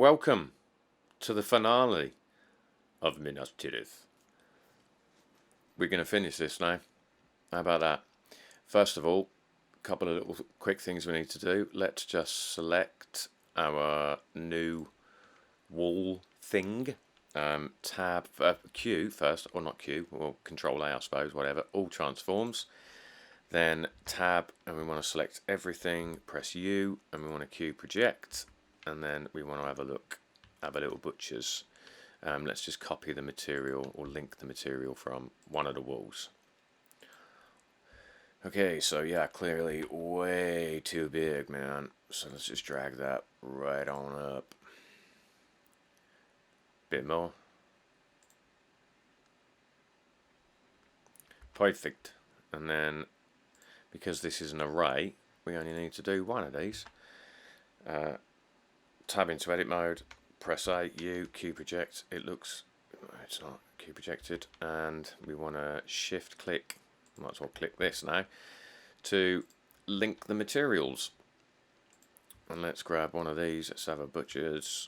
welcome to the finale of Minas Tirith. We're going to finish this now. How about that? First of all, a couple of little quick things we need to do. Let's just select our new wall thing. Tab Q first, or not Q, or Control A, I suppose, whatever. All transforms. Then tab, and we want to select everything. Press U, and we want to Q project, and then we want to have a look, have a little butchers. Let's just copy the material or link the material from one of the walls. Okay, so yeah, clearly way too big, man. So let's just drag that right on up. Bit more. Perfect. And then, because this is an array, we only need to do one of these. Tab into edit mode, press A, U, Q project. It looks, it's not Q projected, and we want to shift click, might as well click this now, to link the materials. And let's grab one of these. Let's have a butcher's.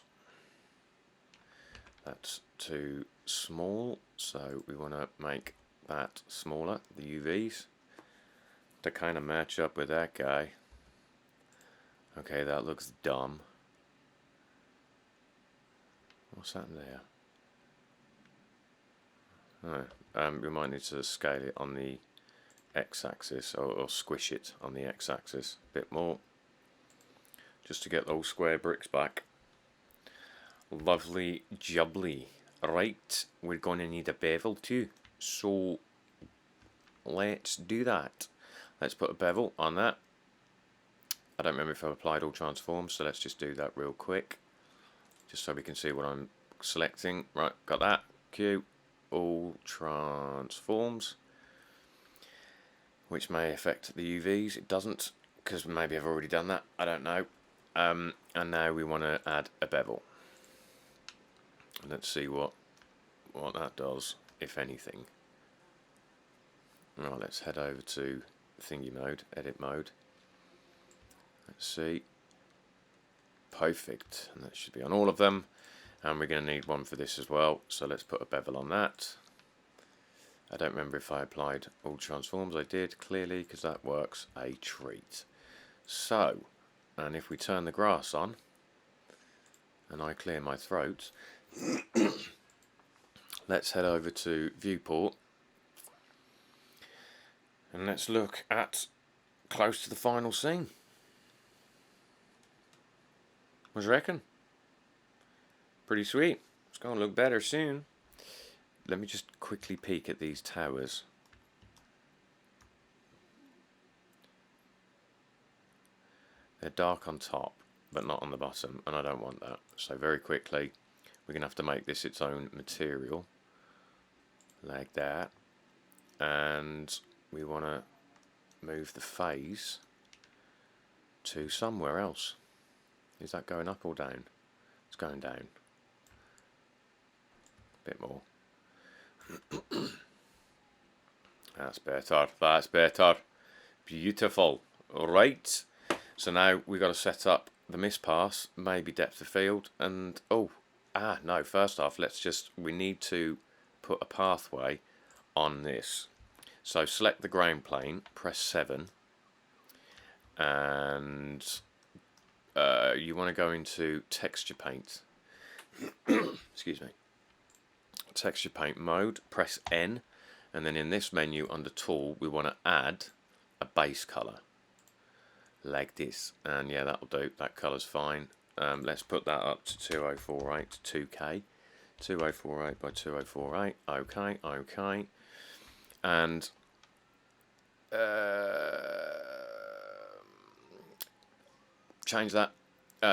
That's too small, so we want to make that smaller, the UVs, to kind of match up with that guy. Okay, that looks dumb. What's that there? Oh, we might need to scale it on the x-axis, or squish it on the x-axis a bit more, just to get those square bricks back. Lovely jubbly. Right, we're going to need a bevel too, so let's do that. Let's put a bevel on that. I don't remember if I've applied all transforms, so let's just do that real quick, just so we can see what I'm selecting. Right, got that. Q, all transforms, which may affect the UVs. It doesn't, because maybe I've already done that. I don't know. And now we want to add a bevel. Let's see what that does, if anything. Right, let's head over to thingy mode, edit mode. Let's see. Perfect, and that should be on all of them. And we're going to need one for this as well, so let's put a bevel on that. I don't remember if I applied all transforms. I did, clearly, because that works a treat. So, and if we turn the grass on, and I clear my throat, let's head over to viewport, and let's look at close to the final scene. What do you reckon? Pretty sweet. It's going to look better soon. Let me just quickly peek at these towers. They're dark on top, but not on the bottom, and I don't want that. So very quickly, we're going to have to make this its own material, like that. And we want to move the phase to somewhere else. Is that going up or down? It's going down. A bit more. That's better. That's better. Beautiful. Right. So now we've got to set up the mist pass, maybe depth of field, and no. First off, we need to put a pathway on this. So select the ground plane, press 7, and you want to go into texture paint. Excuse me. Texture paint mode, press N, and then in this menu under tool we want to add a base color like this, and yeah, that'll do. That color's fine. Let's put that up to 2048 to 2K, 2048 by 2048. Okay, and change that.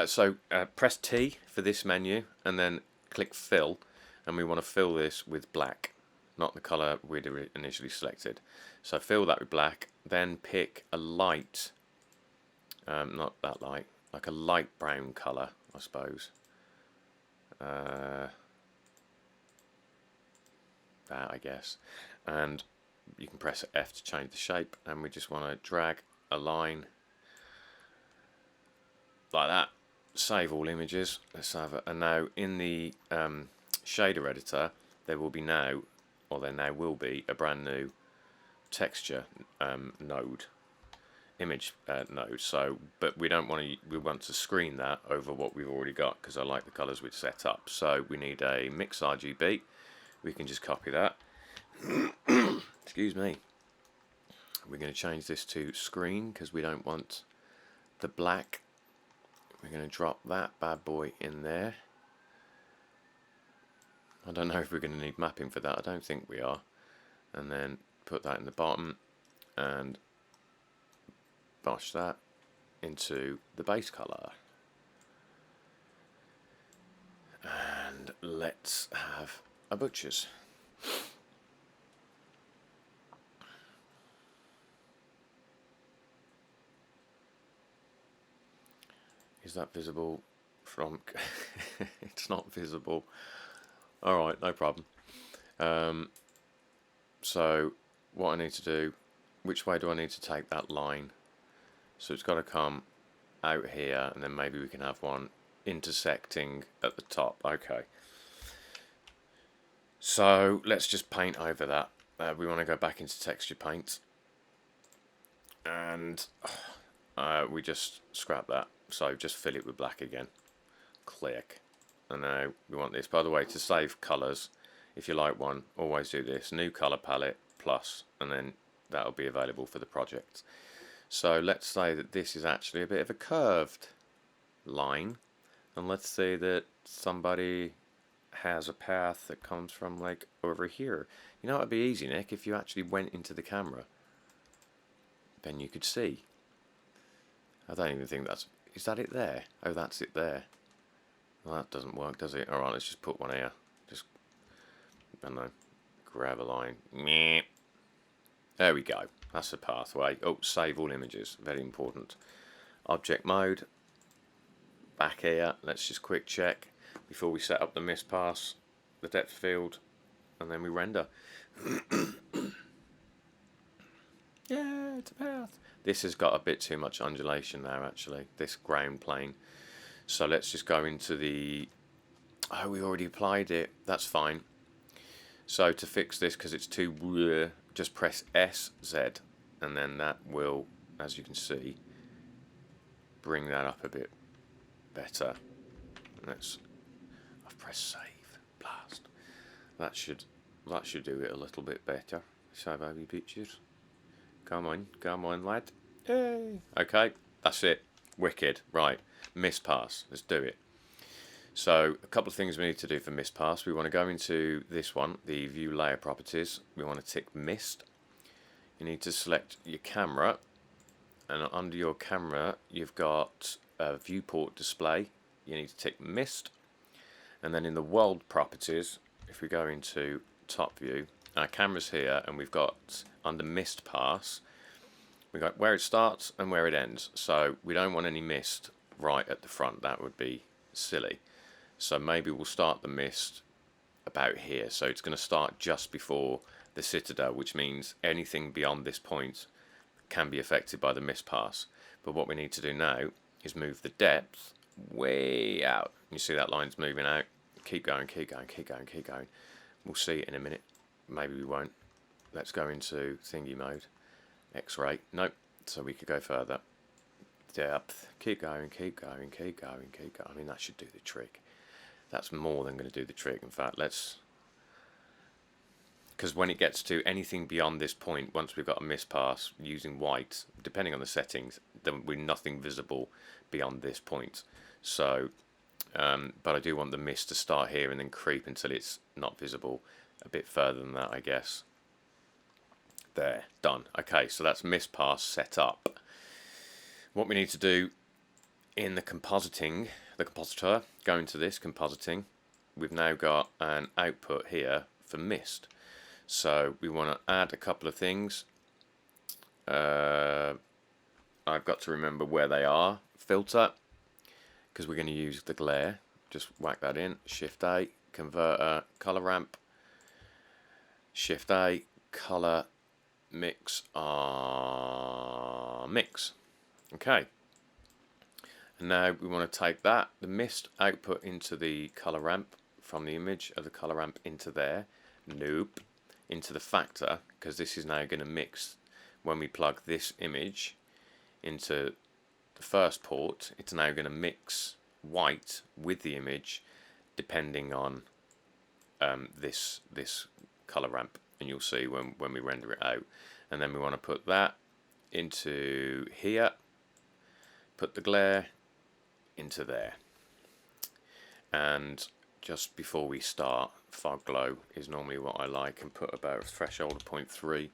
So press T for this menu, and then click fill. And we want to fill this with black, not the colour we'd initially selected. So fill that with black, then pick a light, not that light, like a light brown colour, I suppose. That, I guess. And you can press F to change the shape, and we just want to drag a line like that. save all images. Let's have it. And now in the shader editor, there will be now, or there now will be, a brand new texture node, image node. So, but we don't want to. We want to screen that over what we've already got because I like the colours we've set up. So we need a mix RGB. We can just copy that. Excuse me. We're going to change this to screen because we don't want the black. We're going to drop that bad boy in there. I don't know if we're going to need mapping for that. I don't think we are. And then put that in the bottom and bosh that into the base color. And let's have a butcher's. Is that visible from... It's not visible. Alright, no problem. So what I need to do, which way do I need to take that line? So it's got to come out here, and then maybe we can have one intersecting at the top. Okay. So let's just paint over that. We want to go back into texture paint. And we just scrap that. So just fill it with black again. Click. And now we want this. By the way, to save colours, if you like one, always do this. New colour palette plus, and then that'll be available for the project. So let's say that this is actually a bit of a curved line. And let's say that somebody has a path that comes from like over here. You know, it'd be easy, Nick, if you actually went into the camera. Then you could see. I don't even think that's... Is that it there? Oh, that's it there. Well, that doesn't work, does it? Alright, let's just put one here. Just, I don't know, grab a line. Meh. There we go. That's the pathway. Oh, save all images. Very important. Object mode. Back here. Let's just quick check before we set up the mist pass, the depth field, and then we render. Yeah, it's a path. This has got a bit too much undulation now, actually, this ground plane. So let's just go into the... Oh, we already applied it. That's fine. So to fix this, because it's too bleh, just press SZ, and then that will, as you can see, bring that up a bit better. I've pressed save. Blast. That should do it a little bit better. So baby pictures. Come on, lad. Yay. Okay, that's it. Wicked. Right, mist pass. Let's do it. So a couple of things we need to do for mist pass. We want to go into this one, the view layer properties. We want to tick mist. You need to select your camera, and under your camera you've got a viewport display. You need to tick mist, and then in the world properties, if we go into top view, our camera's here, and we've got under mist pass, we got where it starts and where it ends. So we don't want any mist right at the front. That would be silly. So maybe we'll start the mist about here. So it's going to start just before the citadel, which means anything beyond this point can be affected by the mist pass. But what we need to do now is move the depth way out. You see that line's moving out. Keep going, keep going, keep going, keep going. We'll see it in a minute. Maybe we won't. Let's go into thingy mode. X-ray. Nope. So we could go further. Depth. Keep going, keep going, keep going, keep going. I mean, that should do the trick. That's more than going to do the trick. In fact, let's... Because when it gets to anything beyond this point, once we've got a mist pass using white, depending on the settings, there will be nothing visible beyond this point. So, but I do want the mist to start here and then creep until it's not visible a bit further than that, I guess. There, done. Okay, so that's mist pass set up. What we need to do in the compositing, the compositor, go into this compositing. We've now got an output here for mist. So we want to add a couple of things. I've got to remember where they are. Filter, because we're going to use the glare. Just whack that in. Shift A, converter, color ramp. Shift A, color, mix, mix. Okay. Now we want to take the mist output into the color ramp, from the image of the color ramp into there. Nope. Into the factor, because this is now going to mix when we plug this image into the first port. It's now going to mix white with the image depending on this color ramp, and you'll see when we render it out. And then we want to put that into here, put the glare into there, and just before we start, fog glow is normally what I like, and put about a threshold of 0.3,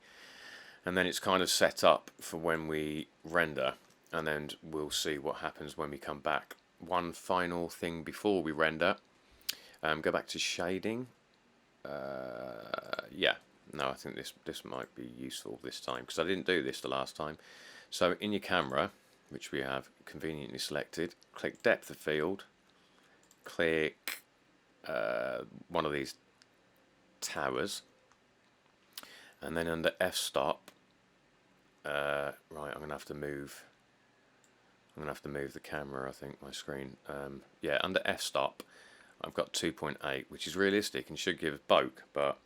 and then it's kind of set up for when we render, and then we'll see what happens when we come back. One final thing before we render, go back to shading. Yeah, no, I think this might be useful this time, because I didn't do this the last time. So in your camera, which we have conveniently selected, click depth of field, click one of these towers, and then under f-stop, right, I'm gonna have to move the camera, I think, my screen. Yeah, under f-stop I've got 2.8, which is realistic and should give bulk, but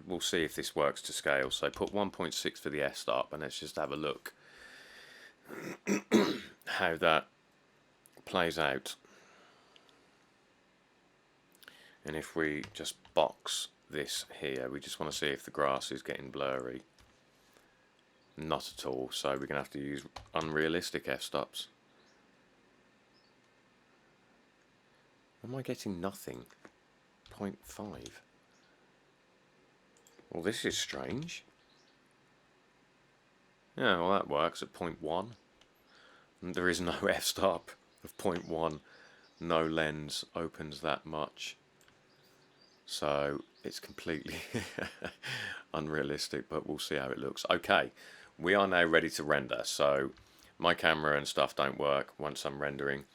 we'll see if this works to scale. So put 1.6 for the f-stop, and let's just have a look how that plays out. And if we just box this here, we just want to see if the grass is getting blurry. Not at all, so we're going to have to use unrealistic f-stops. Am I getting nothing? 0.5. Well, this is strange. Yeah, well, that works at 0.1. And there is no f-stop of 0.1. No lens opens that much. So it's completely unrealistic, but we'll see how it looks. Okay, we are now ready to render. So my camera and stuff don't work once I'm rendering.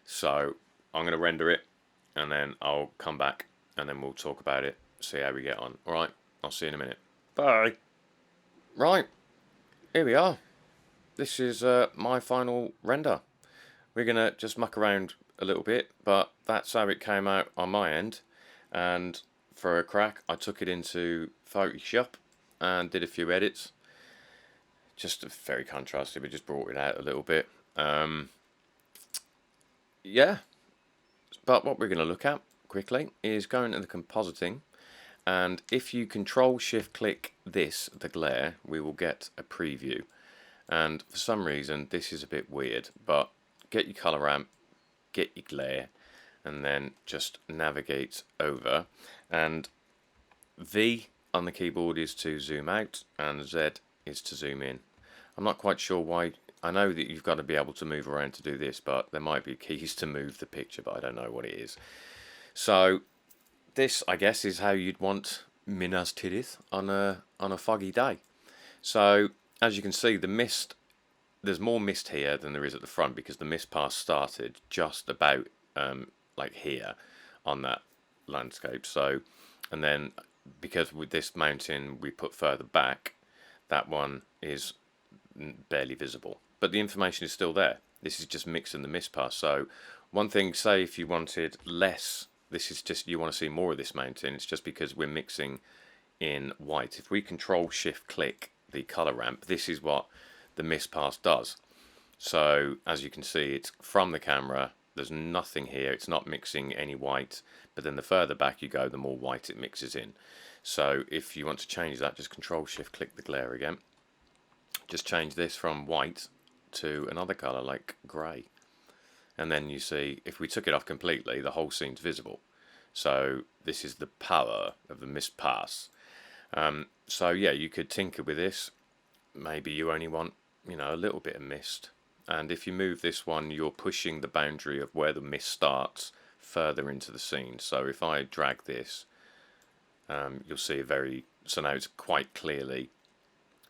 So I'm going to render it, and then I'll come back, and then we'll talk about it, see how we get on. Alright, I'll see you in a minute. Bye. Right, here we are. This is my final render. We're going to just muck around a little bit, but that's how it came out on my end. And for a crack, I took it into Photoshop and did a few edits. Just very contrasted, we just brought it out a little bit. Yeah, but what we're going to look at quickly is going into the compositing, and if you control shift click this, the glare, we will get a preview. And for some reason this is a bit weird, but get your color ramp, get your glare, and then just navigate over, and V on the keyboard is to zoom out and Z is to zoom in. I'm not quite sure why. I know that you've got to be able to move around to do this, but there might be keys to move the picture, but I don't know what it is. So this, I guess, is how you'd want Minas Tirith on a foggy day. So as you can see, the mist, there's more mist here than there is at the front, because the mist pass started just about like here on that landscape. So, and then because with this mountain we put further back, that one is barely visible, but the information is still there. This is just mixing the mist pass. So one thing, say if you wanted less, this is just, you want to see more of this mountain, it's just because we're mixing in white. If we control shift click the color ramp, this is what the mist pass does. So as you can see, it's from the camera, there's nothing here, it's not mixing any white, but then the further back you go, the more white it mixes in. So if you want to change that, just control shift click the glare again. Just change this from white to another color like grey, and then you see if we took it off completely, the whole scene's visible. So this is the power of the mist pass. So yeah, you could tinker with this. Maybe you only want, you know, a little bit of mist, and if you move this one, you're pushing the boundary of where the mist starts further into the scene. So if I drag this, you'll see so now it's quite clearly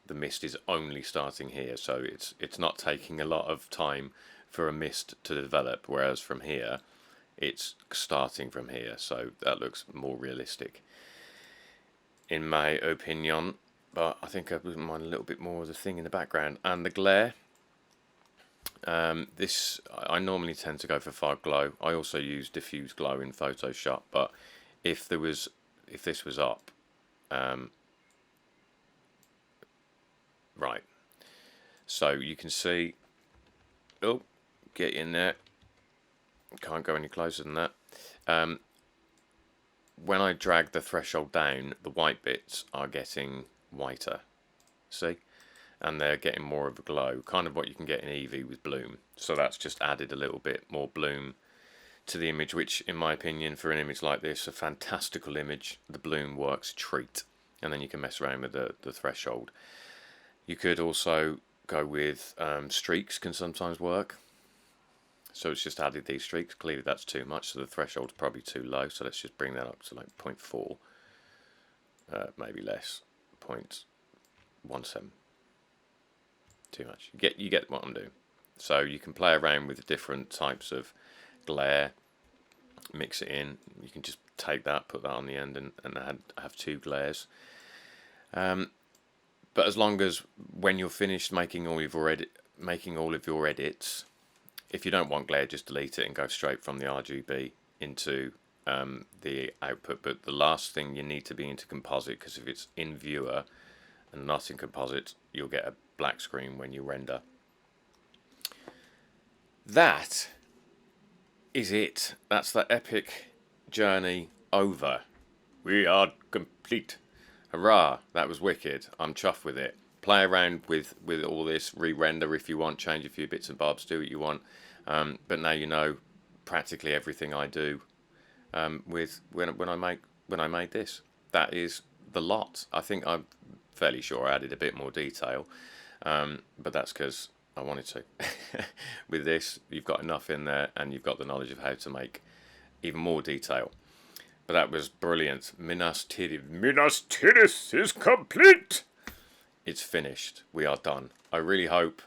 the mist is only starting here, so it's not taking a lot of time for a mist to develop, whereas from here it's starting from here, so that looks more realistic in my opinion. But I think I wouldn't mind a little bit more of the thing in the background. And the glare, This, I normally tend to go for fog glow. I also use diffuse glow in Photoshop, but if this was up, right, so you can see, oh, get in there, can't go any closer than that. When I drag the threshold down, the white bits are getting whiter, see? And they're getting more of a glow, kind of what you can get in Eevee with bloom. So that's just added a little bit more bloom to the image, which in my opinion, for an image like this, a fantastical image, the bloom works a treat. And then you can mess around with the threshold. You could also go with streaks, can sometimes work. So it's just added these streaks. Clearly that's too much, so the threshold's probably too low. So let's just bring that up to like 0.4, maybe less, 0.17. Too much. You get what I'm doing. So you can play around with different types of glare, mix it in. You can just take that, put that on the end, and have two glares. But as long as when you're finished making all of your edits, if you don't want glare, just delete it and go straight from the RGB into the output. But the last thing you need to be into composite, because if it's in viewer and not in composite, you'll get a black screen when you render. That is it. That's the epic journey over. We are complete. Hurrah, that was wicked. I'm chuffed with it. Play around with all this, re-render if you want, change a few bits and bobs, do what you want. But now you know practically everything I do with when I made this. That is the lot. I think I'm fairly sure I added a bit more detail, but that's because I wanted to. With this, you've got enough in there, and you've got the knowledge of how to make even more detail. But that was brilliant. Minas Tirith is complete. It's finished. We are done. I really hope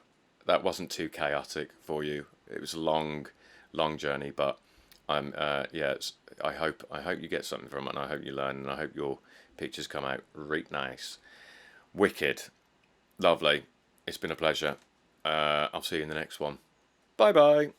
that wasn't too chaotic for you. It was a long journey, but I'm I hope you get something from it, and I hope you learn, and I hope your pictures come out really nice. Wicked. Lovely. It's been a pleasure. I'll see you in the next one. Bye bye.